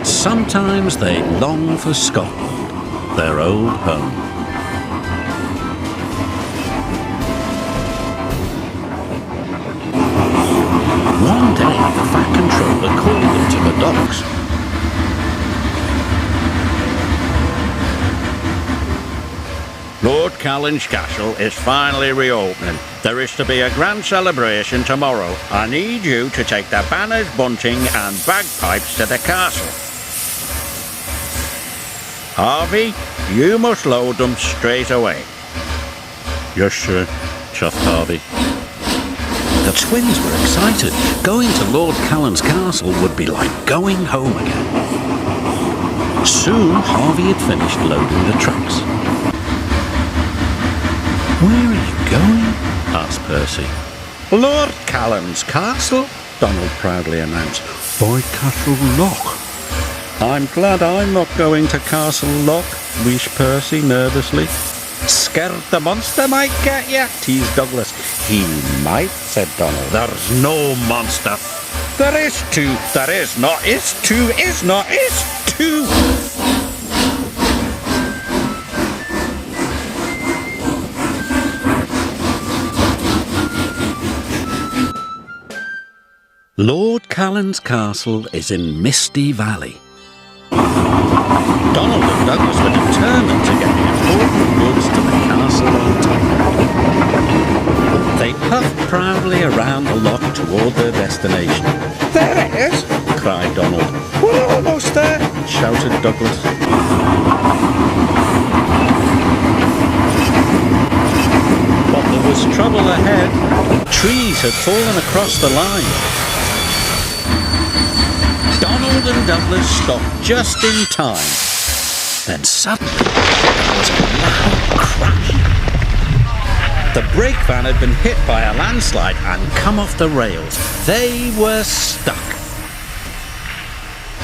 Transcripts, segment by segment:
but sometimes they long for Scotland, their old home. One day, the Fat Controller called them to the docks. Lord Callan's castle is finally reopening. There is to be a grand celebration tomorrow. I need you to take the banners, bunting and bagpipes to the castle. Harvey, you must load them straight away. Yes, sir, chuffed Harvey. The twins were excited. Going to Lord Callan's castle would be like going home again. Soon, Harvey had finished loading the trucks. "Where are you going?" asked Percy. Lord Callan's castle, Donald proudly announced. "By Castle Lock." I'm glad I'm not going to Castle Lock, wheezed Percy nervously. Scared the monster might get you, teased Douglas. He might, said Donald. There's no monster. There is two. There is not. Is two. Is not. Is two. Lord Callan's castle is in Misty Valley. Donald and Douglas were determined to get the important goods to the castle on time. They puffed proudly around the lock toward their destination. There it is, cried Donald. We're almost there, shouted Douglas. But there was trouble ahead. Trees had fallen across the line. Donald and Douglas stopped just in time. Then suddenly, there was a loud crash. The brake van had been hit by a landslide and come off the rails. They were stuck.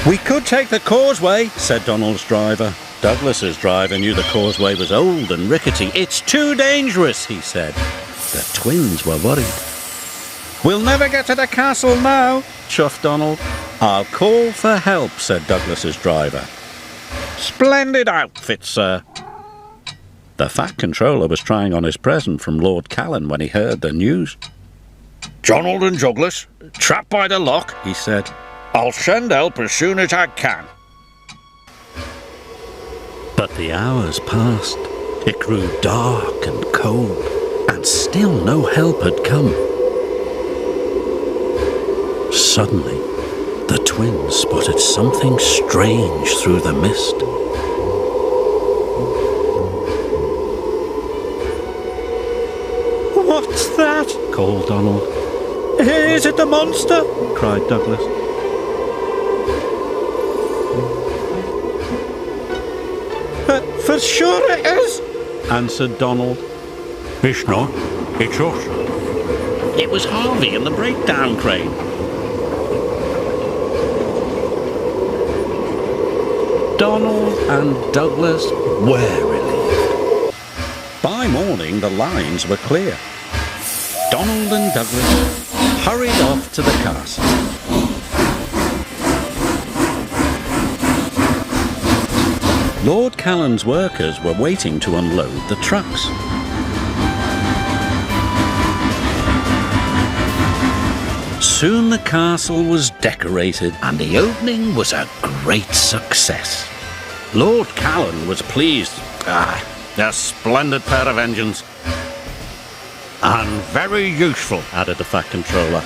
"We could take the causeway," said Donald's driver. Douglas's driver knew the causeway was old and rickety. "It's too dangerous," he said. The twins were worried. "We'll never get to the castle now," chuffed Donald. "I'll call for help," said Douglas's driver. "Splendid outfit, sir." The Fat Controller was trying on his present from Lord Callan when he heard the news. "Donald and Douglas, trapped by the lock," he said. "I'll send help as soon as I can." But the hours passed. It grew dark and cold, and still no help had come. Suddenly, the twins spotted something strange through the mist. "What's that?" called Donald. "Is it the monster?" cried Douglas. For sure it is," answered Donald. "It's not. It's us." It was Harvey in the breakdown crane. Donald and Douglas were relieved. By morning, the lines were clear. Donald and Douglas hurried off to the castle. Lord Callan's workers were waiting to unload the trucks. Soon the castle was decorated and the opening was a great success. Lord Callan was pleased. A splendid pair of engines. And very useful, added the Fat Controller.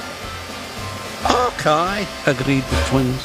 "Okay," agreed the twins.